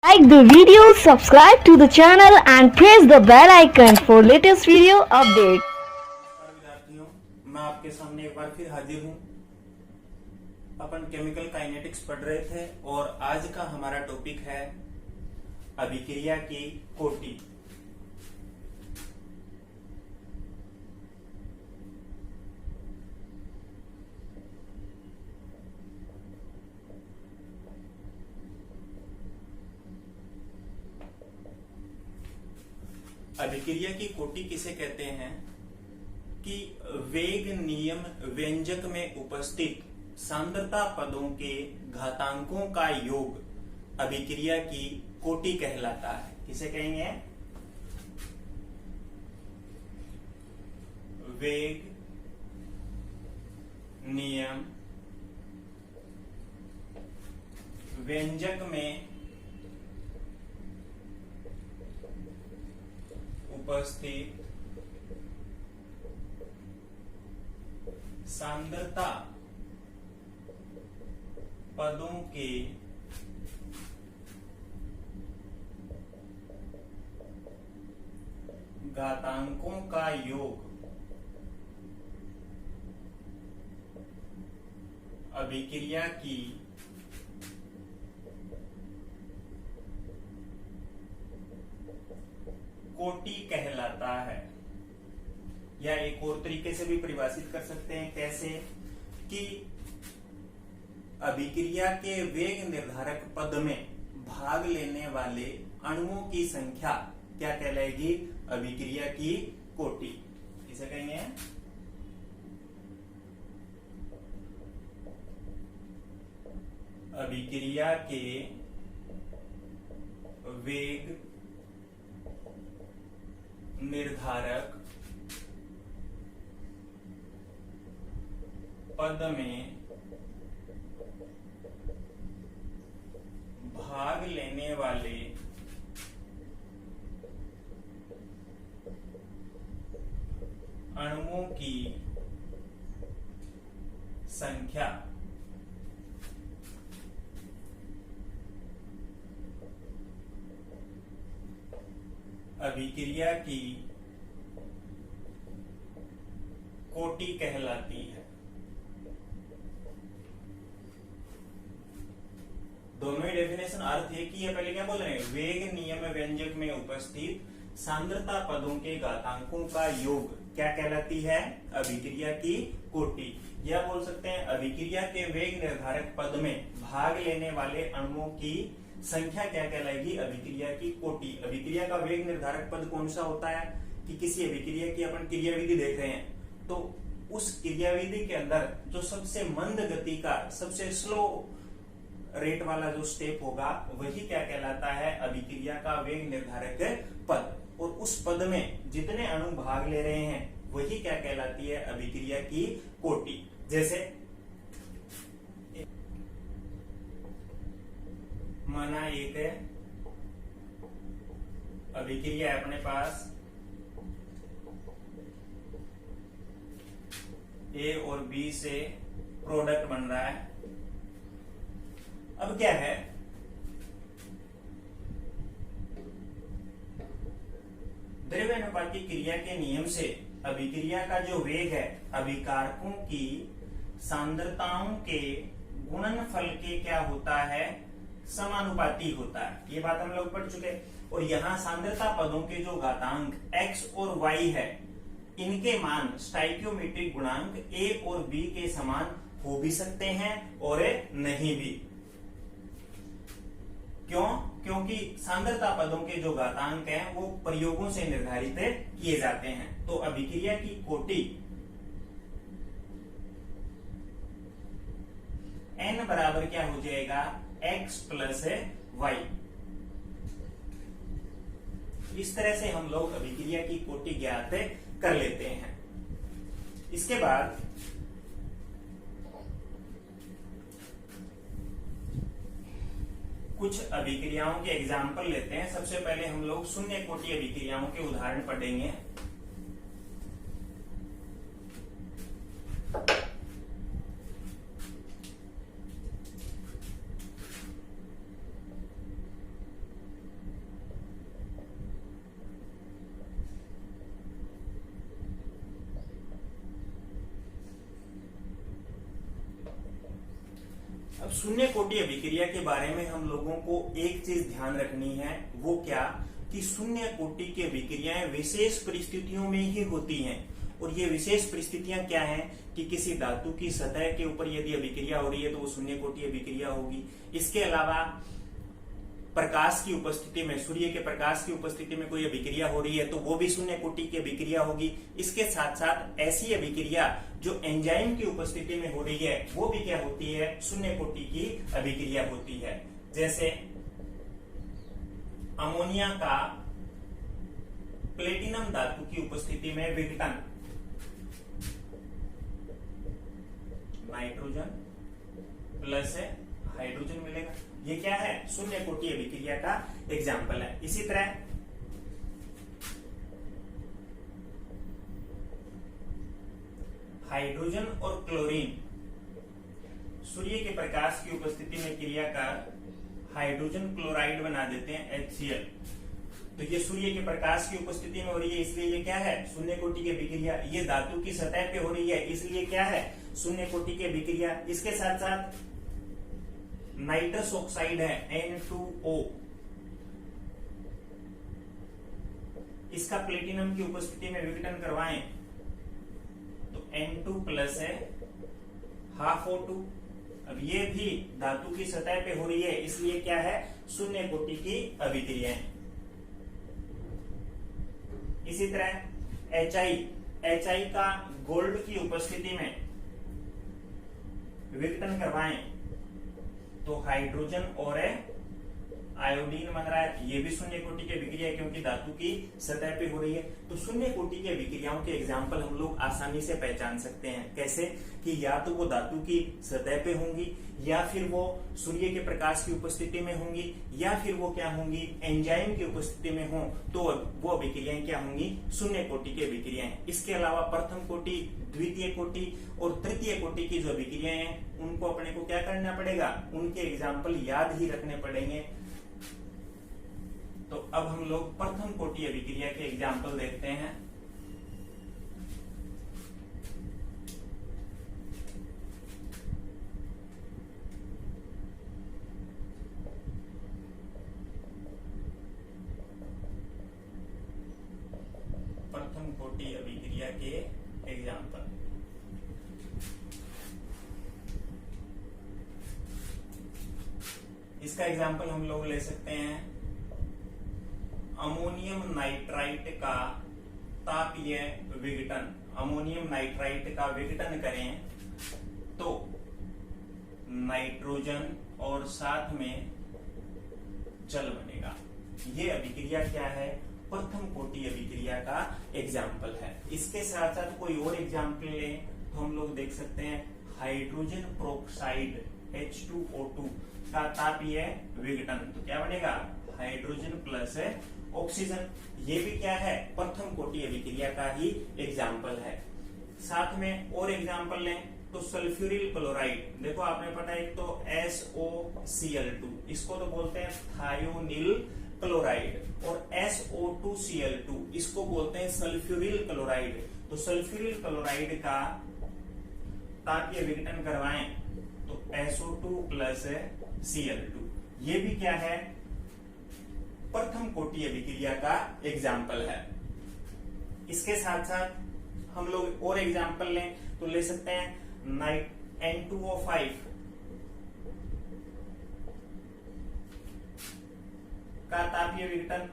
Like the video, subscribe to the channel and press the bell icon for latest video update. नमस्कार विद्यार्थियों, मैं आपके सामने एक बार फिर हाजिर हूं। अपन केमिकल काइनेटिक्स पढ़ रहे थे और आज का हमारा टॉपिक है अभिक्रिया की कोटि। अभिक्रिया की कोटि किसे कहते हैं कि वेग नियम व्यंजक में उपस्थित सांद्रता पदों के घातांकों का योग अभिक्रिया की कोटि कहलाता है। किसे कहेंगे? वेग नियम व्यंजक में उपस्थित सांद्रता पदों के घातांकों का योग अभिक्रिया की कोटि कहलाता है। या एक और तरीके से भी परिभाषित कर सकते हैं, कैसे कि अभिक्रिया के वेग निर्धारक पद में भाग लेने वाले अणुओं की संख्या क्या कहलाएगी? अभिक्रिया की कोटि। इसे कहेंगे अभिक्रिया के वेग निर्धारक पद में भाग लेने वाले अणुओं की संख्या अभिक्रिया की कोटि कहलाती है। दोनों ही डेफिनेशन अर्थ एक ही है। पहले क्या बोल रहे हैं? वेग नियम व्यंजक में उपस्थित सांद्रता पदों के घातांकों का योग क्या कहलाती है? अभिक्रिया की कोटि। या बोल सकते हैं अभिक्रिया के वेग निर्धारक पद में भाग लेने वाले अणुओं की संख्या क्या कहलाएगी? अभिक्रिया की कोटि। अभिक्रिया का वेग निर्धारक पद कौन सा होता है? कि किसी अभिक्रिया की अपन क्रियाविधि देख रहे हैं तो उस क्रियाविधि के अंदर जो सबसे मंद गति का, सबसे स्लो रेट वाला जो स्टेप होगा वही क्या कहलाता है? अभिक्रिया का वेग निर्धारक पद। और उस पद में जितने अणु भाग ले रहे हैं वही क्या कहलाती है? अभिक्रिया की कोटि। जैसे माना एक अभिक्रिया है अपने पास, ए और बी से प्रोडक्ट बन रहा है। अब क्या है? द्रव्यानुपाती क्रिया के नियम से अभिक्रिया का जो वेग है अभिकारकों की सांद्रताओं के गुणनफल के क्या होता है? समानुपाती होता है। ये बात हम लोग पढ़ चुके हैं। और यहाँ सांद्रता पदों के जो घातांक x और y है इनके मान स्टाइकियोमेट्रिक गुणांक a और b के समान हो भी सकते हैं और नहीं भी। क्यों? क्योंकि सांद्रता पदों के जो घातांक हैं वो प्रयोगों से निर्धारित किए जाते हैं। तो अभिक्रिया की कोटि n बराबर क्या हो जाएगा? x plus y। इस तरह से हम लोग अभिक्रिया की कोटि ज्ञात कर लेते हैं। इसके बाद कुछ अभिक्रियाओं के एग्जाम्पल लेते हैं। सबसे पहले हम लोग शून्य कोटि अभिक्रियाओं के उदाहरण पढ़ेंगे। अब शून्य कोटि अभिक्रिया के बारे में हम लोगों को एक चीज ध्यान रखनी है, वो क्या कि शून्य कोटि की अभिक्रियाएं विशेष परिस्थितियों में ही होती हैं। और ये विशेष परिस्थितियां क्या हैं कि किसी धातु की सतह के ऊपर यदि अभिक्रिया हो रही है तो वो शून्य कोटि अभिक्रिया होगी। इसके अलावा प्रकाश की उपस्थिति में, सूर्य के प्रकाश की उपस्थिति में कोई अभिक्रिया हो रही है तो वो भी शून्य कोटि की अभिक्रिया होगी। इसके साथ साथ ऐसी अभिक्रिया जो एंजाइम की उपस्थिति में हो रही है वो भी क्या होती है, शून्य कोटि की अभिक्रिया होती है। जैसे अमोनिया का प्लेटिनम धातु की उपस्थिति में विघटन, नाइट्रोजन प्लस हाइड्रोजन मिलेगा, ये क्या है, शून्य कोटि अभिक्रिया का एग्जाम्पल है। इसी तरह हाइड्रोजन और क्लोरीन सूर्य के प्रकाश की उपस्थिति में क्रिया कर हाइड्रोजन क्लोराइड बना देते हैं HCl। तो ये सूर्य के प्रकाश की उपस्थिति में हो रही है इसलिए ये क्या है, शून्य कोटि की अभिक्रिया। ये धातु की सतह पे हो रही है इसलिए क्या है, शून्य कोटि की अभिक्रिया। इसके साथ साथ नाइट्रस ऑक्साइड है N2O, इसका प्लेटिनम की उपस्थिति में विघटन करवाएं तो N2 प्लस है हाफ O2। अब ये भी धातु की सतह पे हो रही है इसलिए क्या है, शून्य कोटि की अभिक्रिया। इसी तरह HI का गोल्ड की उपस्थिति में विघटन करवाएं तो हाइड्रोजन और आयोडीन बन रहा है, ये भी शून्य कोटि की अभिक्रिया है क्योंकि धातु की सतह पे हो रही है। तो शून्य कोटि की अभिक्रियाओं के एग्जाम्पल हम लोग आसानी से पहचान सकते हैं। कैसे कि या तो वो धातु की सतह पे होंगी, या फिर वो सूर्य के प्रकाश की उपस्थिति में होंगी, या फिर वो क्या होंगी, एंजाइम की उपस्थिति में हो, तो वो अभिक्रियाएं क्या होंगी, शून्य कोटि की अभिक्रियाएं। इसके अलावा प्रथम कोटि, द्वितीय कोटि और तृतीय कोटि की जो अभिक्रियाएं हैं उनको अपने को क्या करना पड़ेगा, उनके एग्जाम्पल याद ही रखने पड़ेंगे। तो अब हम लोग प्रथम कोटि अभिक्रिया के एग्जाम्पल देखते हैं। प्रथम कोटि अभिक्रिया के एग्जाम्पल, इसका एग्जाम्पल हम लोग ले सकते हैं अमोनियम नाइट्राइट का तापीय विघटन। अमोनियम नाइट्राइट का विघटन करें तो नाइट्रोजन और साथ में जल बनेगा। ये अभिक्रिया क्या है, प्रथम कोटि अभिक्रिया का एग्जाम्पल है। इसके साथ साथ कोई और एग्जाम्पल लें तो हम लोग देख सकते हैं हाइड्रोजन प्रोक्साइड H2O2 का तापीय विघटन, तो क्या बनेगा, हाइड्रोजन प्लस ऑक्सीजन। ये भी क्या है, प्रथम कोटि अभिक्रिया का ही एग्जाम्पल है। साथ में और एग्जाम्पल लें तो सल्फ्यूरिल क्लोराइड, देखो आपने पता है एक तो SOCl2, इसको तो बोलते हैं थायोनिल क्लोराइड, और SO2Cl2 इसको बोलते हैं सल्फ्यूरिल क्लोराइड। तो सल्फ्यूरिल क्लोराइड का तापीय विघटन करवाएं तो SO2 प्लस Cl2, ये भी क्या है, प्रथम कोटि अभिक्रिया का एग्जाम्पल है। इसके साथ साथ हम लोग और एग्जाम्पल लें तो ले सकते हैं N2O5 का तापीय विघटन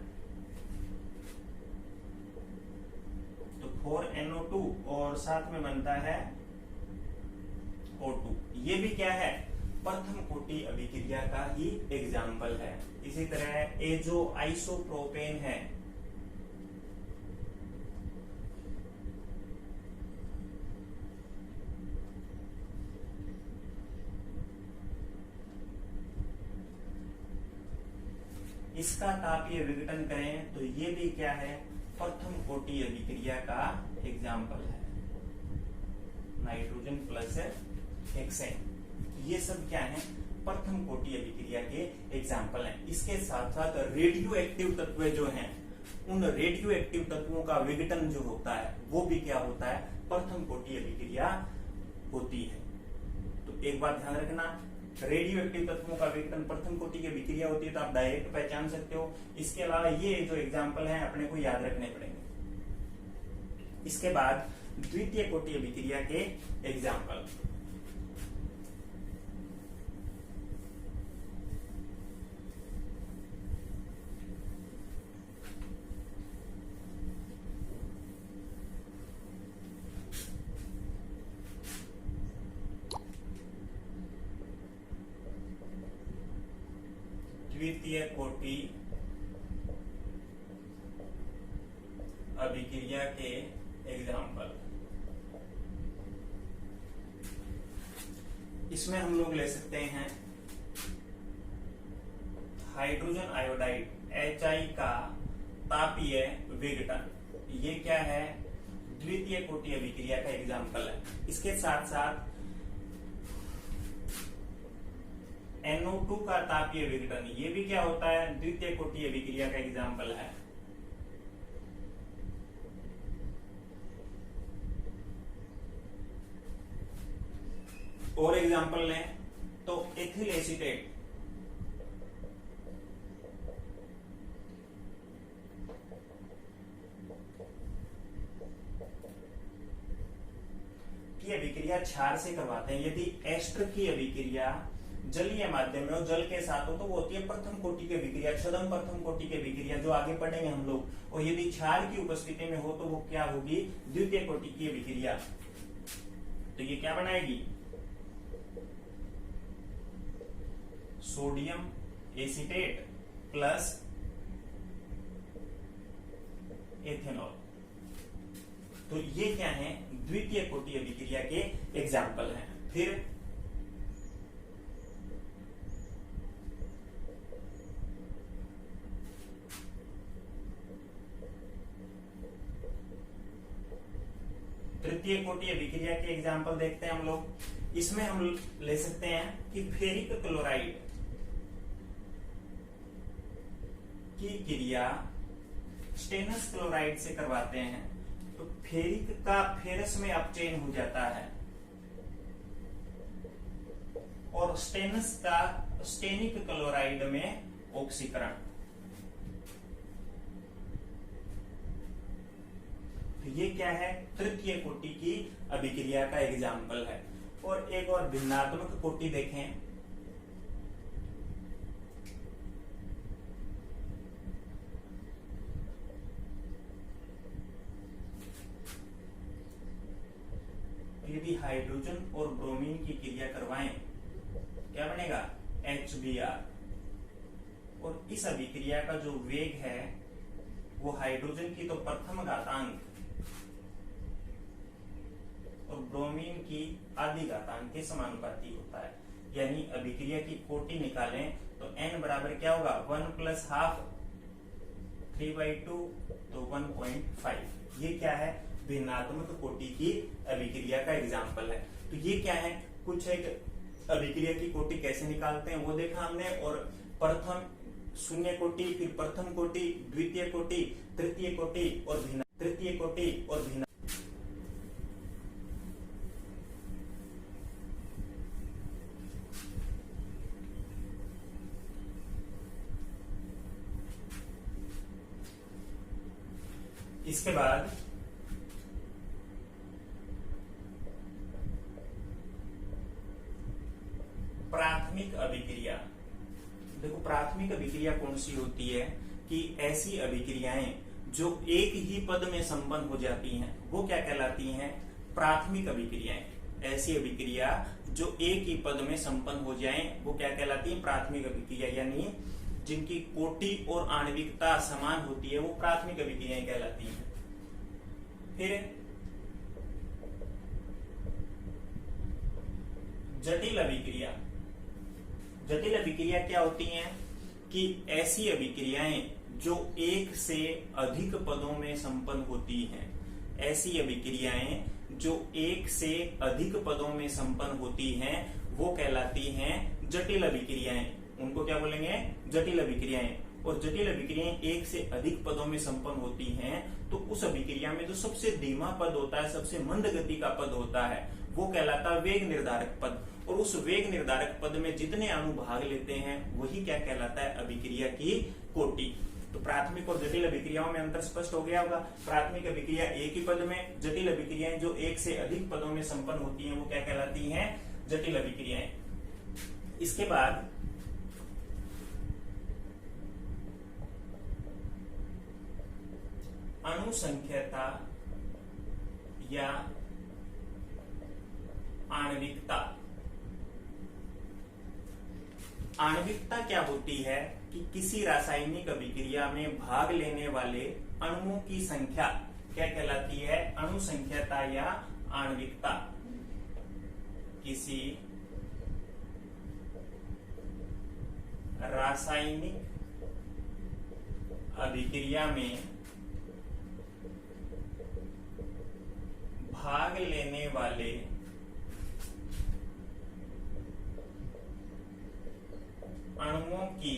तो 4NO2 और साथ में बनता है O2, ये भी क्या है, प्रथम कोटि अभिक्रिया का ही एग्जाम्पल है। इसी तरह ये जो आइसोप्रोपेन है, इसका तापीय विघटन करें तो ये भी क्या है, प्रथम कोटि अभिक्रिया का एग्जाम्पल है, नाइट्रोजन प्लस हेक्सेन। ये सब क्या है, प्रथम कोटि अभिक्रिया के एग्जाम्पल हैं। इसके साथ साथ रेडियो एक्टिव तत्व जो हैं, उन रेडियो एक्टिव तत्वों का विघटन जो होता है वो भी क्या होता है, प्रथम कोटि अभिक्रिया होती है। तो एक बात ध्यान रखना रेडियो एक्टिव तत्वों का विघटन प्रथम कोटि की अभिक्रिया होती है, तो आप डायरेक्ट पहचान सकते हो। इसके अलावा ये जो एग्जाम्पल है अपने को याद रखने पड़ेंगे। इसके बाद द्वितीय कोटि अभिक्रिया के एग्जाम्पल। द्वितीय कोटि अभिक्रिया के एग्जाम्पल। इसमें हम लोग ले सकते हैं हाइड्रोजन आयोडाइड HI का तापीय विघटन। ये क्या है? द्वितीय कोटि अभिक्रिया का एग्जाम्पल है। इसके साथ साथ NO2 का तापीय विघटन, ये भी क्या होता है? द्वितीय कोटि अभिक्रिया का एग्जाम्पल है। और एग्जाम्पल लें तो एथिल एसीटेट, की अभिक्रिया क्षार से करवाते हैं। यदि एस्टर की अभिक्रिया जलीय माध्यम में हो, जल के साथ हो, तो वो होती है प्रथम कोटि की अभिक्रिया, क्षुद्रम प्रथम कोटि की अभिक्रिया, जो आगे पढ़ेंगे हम लोग। और यदि क्षार की उपस्थिति में हो तो वो क्या होगी? द्वितीय कोटि की अभिक्रिया। तो ये क्या बनाएगी? Sodium acetate plus ethanol. तो ये क्या है? द्वितीय कोटि अभिक्रिया के एग्जाम्पल हैं। फिर तृतीय कोटि अभिक्रिया के एग्जाम्पल देखते हैं हम लोग। इसमें हम ले सकते हैं कि फेरिक क्लोराइड की क्रिया स्टेनस क्लोराइड से करवाते हैं, तो फेरिक का फेरस में अपचयन हो जाता है और स्टेनस का स्टेनिक क्लोराइड में ऑक्सीकरण। तो ये क्या है? तृतीय कोटि की अभिक्रिया का एग्जाम्पल है। और एक और भिन्नात्मक कोटि देखें। यदि हाइड्रोजन और ब्रोमीन की क्रिया करवाएं, क्या बनेगा? HBr। और इस अभिक्रिया का जो वेग है वो हाइड्रोजन की तो प्रथम घातांक और ब्रोमीन की आधी घातांक के समानुपाती होता है। यानी अभिक्रिया की कोटि निकालें तो n बराबर क्या होगा? 1 प्लस हाफ 3/2, तो 1.5। ये क्या है? भिन्नात्मक कोटि की अभिक्रिया का एग्जाम्पल है। तो ये क्या है? कुछ एक अभिक्रिया की कोटि कैसे निकालते हैं वो देखा हमने। और प्रथम शून्य कोटि, फिर प्रथम कोटि, द्वितीय कोटि, तृतीय कोटि और तृतीय कोटि और भिन्न। इसके बाद प्राथमिक अभिक्रिया। देखो प्राथमिक अभिक्रिया कौन सी होती है? कि ऐसी अभिक्रियाएं जो एक ही पद में संपन्न हो जाती हैं वो क्या कहलाती हैं? प्राथमिक अभिक्रियाएं। ऐसी अभिक्रिया जो एक ही पद में संपन्न हो जाएं वो क्या कहलाती है? प्राथमिक अभिक्रिया। यानी जिनकी कोटि और आणविकता समान होती है वो प्राथमिक अभिक्रियाएं कहलाती हैं। फिर जटिल अभिक्रिया। जटिल अभिक्रिया क्या होती हैं? कि ऐसी अभिक्रियाएं जो एक से अधिक पदों में संपन्न होती हैं। ऐसी अभिक्रियाएं जो एक से अधिक पदों में संपन्न होती हैं वो कहलाती हैं जटिल अभिक्रियाएं। उनको क्या बोलेंगे? जटिल अभिक्रियाएं। और जटिल अभिक्रियाएं एक से अधिक पदों में संपन्न होती हैं तो उस अभिक्रिया में जो सबसे धीमा पद होता है, सबसे मंद गति का पद होता है वो कहलाता है वेग निर्धारक पद। और उस वेग निर्धारक पद में जितने अणु भाग लेते हैं वही क्या कहलाता है, अभिक्रिया की कोटि। तो प्राथमिक और जटिल अभिक्रियाओं में अंतर स्पष्ट हो गया होगा। प्राथमिक अभिक्रिया एक ही पद में, जटिल अभिक्रियाएं जो एक से अधिक पदों में संपन्न होती हैं वो क्या कहलाती हैं, जटिल अभिक्रियाएं। इसके बाद अणुसंख्यता या आणविकता। आणविकता क्या होती है कि किसी रासायनिक अभिक्रिया में भाग लेने वाले अणुओं की संख्या क्या कहलाती है, अणुसंख्यता या आणविकता। किसी रासायनिक अभिक्रिया में भाग लेने वाले अणुओं की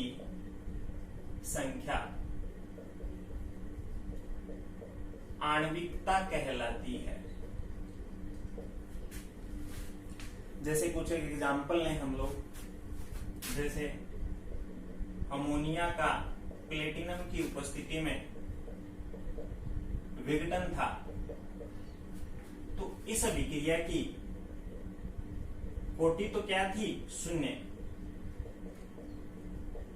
संख्या आणविकता कहलाती है। जैसे कुछ एग्जाम्पल लें हम लोग, जैसे अमोनिया का प्लेटिनम की उपस्थिति में विघटन था, तो इस अभिक्रिया की कोटि तो क्या थी, 0,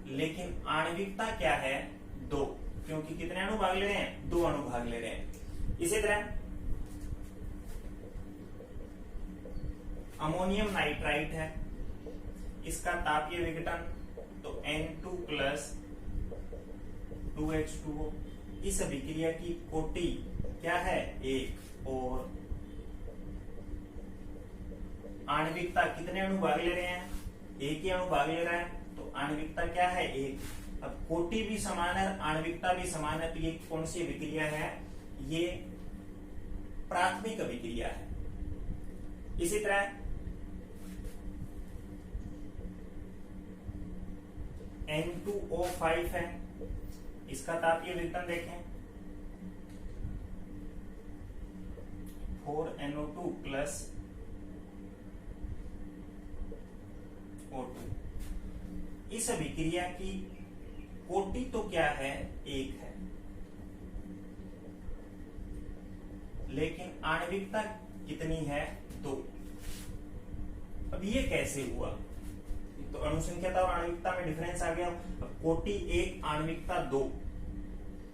लेकिन आणविकता क्या है, 2, क्योंकि कितने अणु भाग ले रहे हैं, 2 अणु भाग ले रहे हैं। इसी तरह अमोनियम नाइट्राइट है, इसका तापीय विघटन तो N2 प्लस 2H2O। इस अभिक्रिया की कोटि क्या है, 1, और आणविकता कितने अणु भाग ले रहे हैं, एक ही अणु भाग ले रहा है, तो आणविकता क्या है, 1। अब कोटि भी समान है, आणविकता भी समान है, तो ये कौन सी अभिक्रिया है, ये प्राथमिक अभिक्रिया है। इसी तरह N2O5 है, इसका तापीय विघटन देखें 4NO2 प्लस O2। इस अभिक्रिया की कोटि तो क्या है, 1 है, लेकिन आणविकता कितनी है, 2। अब ये कैसे हुआ, तो अणुसंख्यता और आणविकता में डिफरेंस आ गया। अब कोटि 1, आणविकता 2,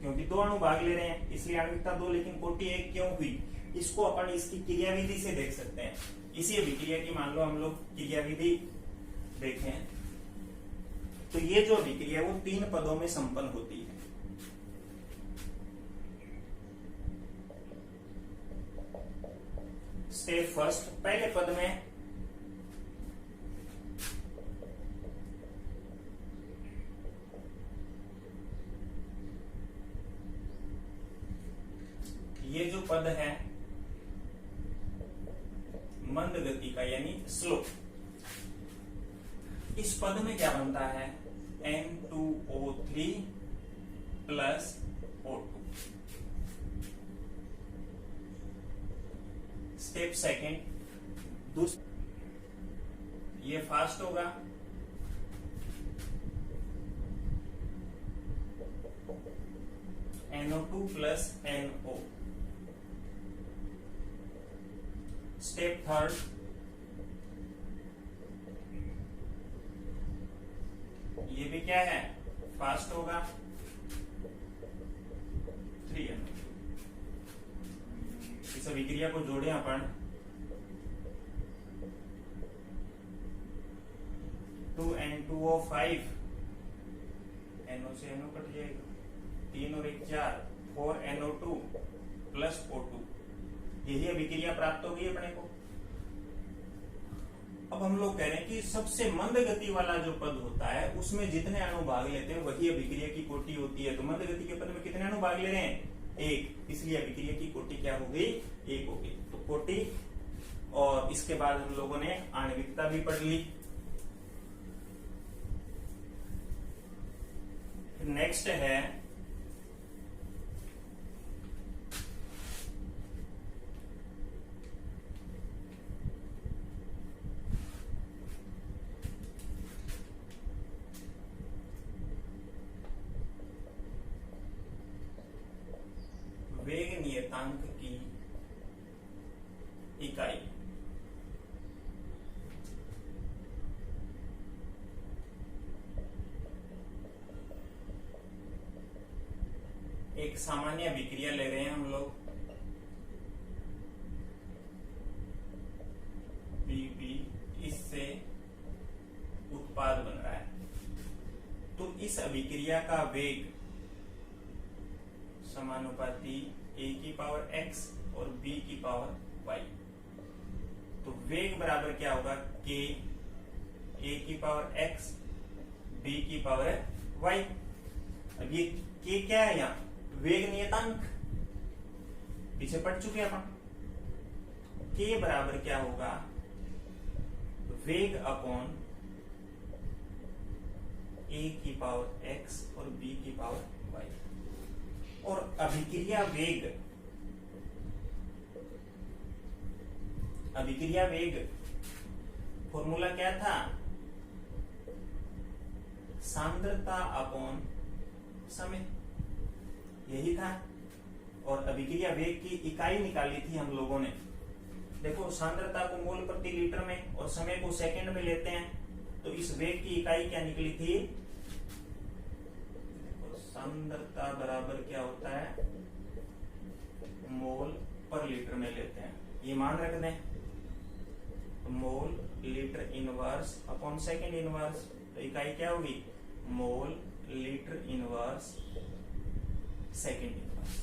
क्योंकि 2 अणु भाग ले रहे हैं इसलिए आणविकता 2, लेकिन कोटि 1 क्यों हुई, इसको अपन इसकी क्रियाविधि से देख सकते हैं। इसी अभिक्रिया की मान लो हम लोग क्रियाविधि देखें, तो ये जो अभिक्रिया वो 3 पदों में संपन्न होती है। स्टेप फर्स्ट, पहले पद में ये जो पद है मंद गति का यानी स्लो, इस पद में क्या बनता है, N2O3 plus O2। Step second, ये फास्ट होगा, NO2 plus NO। Step third, ये भी क्या है, फास्ट होगा, 3NO। इस अभिक्रिया को जोड़े अपन, 2N2O5, NO से NO कट जाएगा, 3 और 1 4, 4NO2 प्लस O2। यही अभिक्रिया प्राप्त हो गई अपने को। अब हम लोग कह रहे हैं कि सबसे मंद गति वाला जो पद होता है उसमें जितने अणु भाग लेते हैं वही अभिक्रिया की कोटि होती है। तो मंद गति के पद में कितने अणु भाग ले रहे हैं, 1, इसलिए अभिक्रिया की कोटि क्या हो गई, 1 हो गई। तो कोटि, और इसके बाद हम लोगों ने आणविकता भी पढ़ ली। नेक्स्ट है वेग नियतांक की इकाई। एक सामान्य अभिक्रिया ले रहे हैं हम लोग, बीबी, इससे उत्पाद बन रहा है। तो इस अभिक्रिया का वेग समानुपाती a की पावर x और b की पावर y। तो वेग बराबर क्या होगा, k a की पावर x b की पावर y। अब ये k क्या है, यहाँ वेग नियतांक, पीछे पढ़ चुके अपन। k बराबर क्या होगा, वेग अपॉन a की पावर x और b की पावर y। और अभिक्रिया वेग फॉर्मूला क्या था, सांद्रता अपॉन समय, यही था। और अभिक्रिया वेग की इकाई निकाली थी हम लोगों ने। देखो, सांद्रता को मोल प्रति लीटर में और समय को सेकंड में लेते हैं, तो इस वेग की इकाई क्या निकली थी, सांद्रता बराबर क्या होता है, मोल पर लीटर में लेते हैं, ये मान रख दें। तो mole litre inverse upon second inverse, तो इकाई क्या होगी, mole litre inverse second inverse.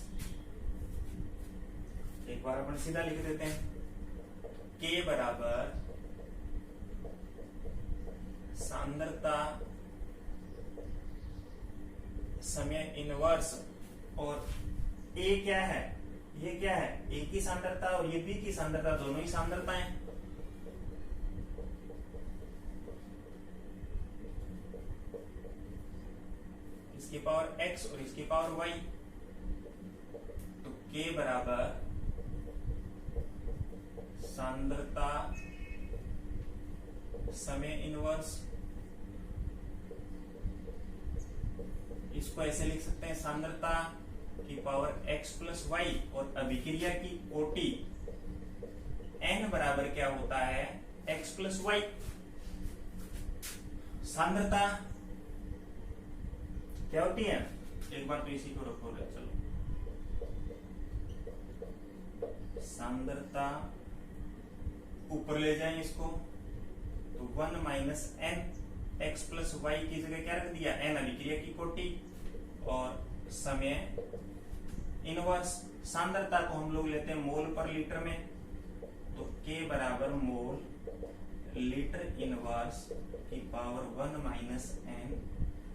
एक बार अपन सीधा लिख देते हैं, K बराबर सांद्रता समय इनवर्स, और A क्या है, ये क्या है, A की सांद्रता और ये B की सांद्रता, दोनों ही सांद्रताएं। इसकी पावर x और इसकी पावर y। तो K बराबर सांद्रता समय इनवर्स, इसको ऐसे लिख सकते हैं, सांद्रता की पावर x प्लस वाई, और अभिक्रिया की कोटि n बराबर क्या होता है, x प्लस वाई। सांद्रता क्या होती है, एक बार तो इसी को रखो, चलो, सांद्रता ऊपर ले जाएं इसको, तो 1 minus N, X plus Y की जगह क्या रख दिया, एन अभिक्रिया की कोटि, और समय इनवर्स। सांद्रता को हम लोग लेते हैं मोल पर लीटर में, तो K बराबर मोल लीटर इनवर्स की पावर 1 माइनस एन,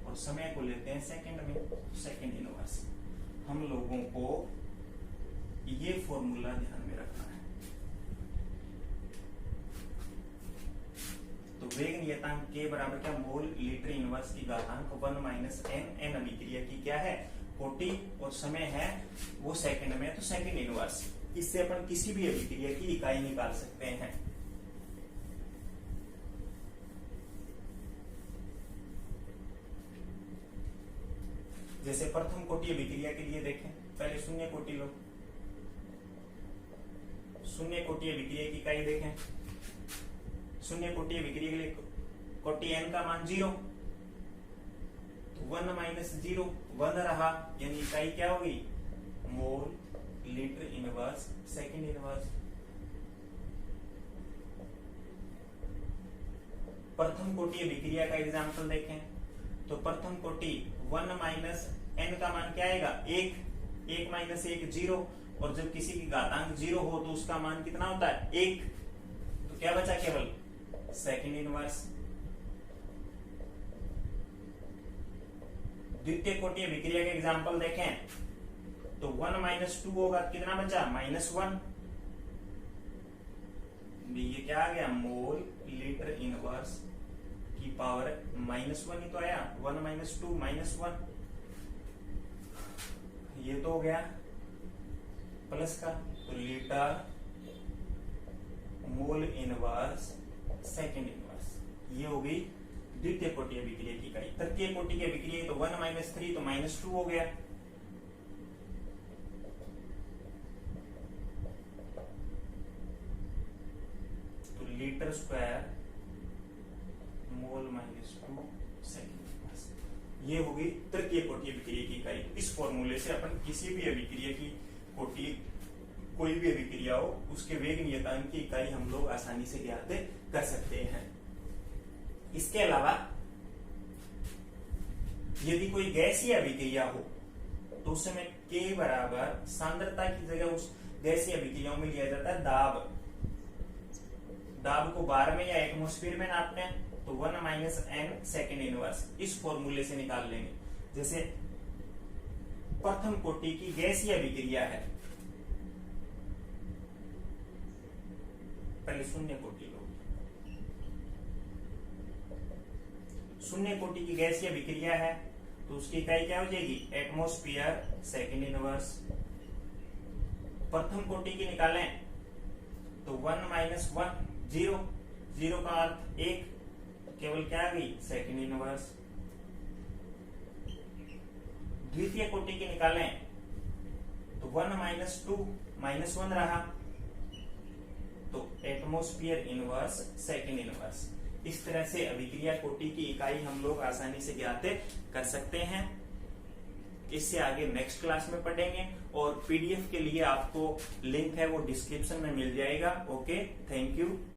और समय को लेते हैं सेकंड में, सेकंड इनवर्स। हम लोगों को ये फॉर्मूला ध्यान में रखना है। तो वेग नियतांक K बराबर क्या, मोल लीटर इनवर्स की घातांक 1 माइनस एन, एन अभिक्रिया की क्या है, कोटि, और समय है वो सेकंड में, तो सेकंड इनवर्स। इससे अपन किसी भी अभिक्रिया की इकाई निकाल सकते हैं। जैसे प्रथम कोटि अभिक्रिया के लिए देखें, पहले शून्य कोटि लो, शून्य कोटि अभिक्रिया की इकाई देखें। शून्य कोटि अभिक्रिया के लिए कोटि n का मान 0, तो 1 माइनस 0 1 रहा, यानी इकाई क्या होगी, mole litre inverse second inverse. प्रथम कोटि अभिक्रिया का एग्जांपल देखें, तो प्रथम कोटि 1 माइनस n का मान क्या आएगा, 1, 1 माइनस 1 0, और जब किसी की घातांक 0 हो तो उसका मान कितना होता है, 1, तो क्या बचा, केवल सेकंड इनवर्स। द्वितीय कोटि अभिक्रिया के एग्जांपल देखें, तो 1 माइनस 2 होगा, कितना बचा, -1। ये क्या आ गया, मोल लीटर इनवर्स की पावर -1 ही तो आया, 1 माइनस 2 -1, ये तो हो गया प्लस का, तो litre mole inverse second inverse, ये हो गई द्वितीय कोटि अभिक्रिया की इकाई। तृतीय कोटि की अभिक्रिया तो 1 माइनस 3 तो -2 हो गया, लीटर स्क्वायर मोल -2 सेकेंड। ये होगी तृतीय कोटि अभिक्रिया की इकाई। इस फॉर्मूले से अपन किसी भी अभिक्रिया की कोटि, कोई भी अभिक्रिया हो, उसके वेग नियतांक की इकाई हम लोग आसानी से ज्ञात कर सकते हैं। इसके अलावा यदि कोई गैसीय अभिक्रिया हो तो उस समय K बराबर सांद्रता की जगह उस गैसीय अभिक्रियाओं में लिया जाता है दाब। दाब को बार में या एटमॉस्फेयर में नापते हैं तो 1 - n सेकेंड इनवर्स इस फॉर्मूले से निकाल लेंगे। जैसे प्रथम कोटि की गैसीय अभिक्रिया है, पहले शून्य कोटि लो। शून्य कोटि की गैसीय अभिक्रिया है तो उसकी इकाई क्या हो जाएगी? Atmosphere second inverse. प्रथम कोटि की निकालें तो 1 - 1 0, 0 का अर्थ 1, केवल क्या आ गई? Second inverse. द्वितीय कोटि की निकालें तो 1 - 2 -1 रहा तो एटमॉस्फेयर इनवर्स सेकेंड इनवर्स। इस तरह से अभिक्रिया कोटि की इकाई हम लोग आसानी से ज्ञात कर सकते हैं। इससे आगे नेक्स्ट क्लास में पढ़ेंगे और पीडीएफ के लिए आपको लिंक है वो डिस्क्रिप्शन में मिल जाएगा। Okay, thank you.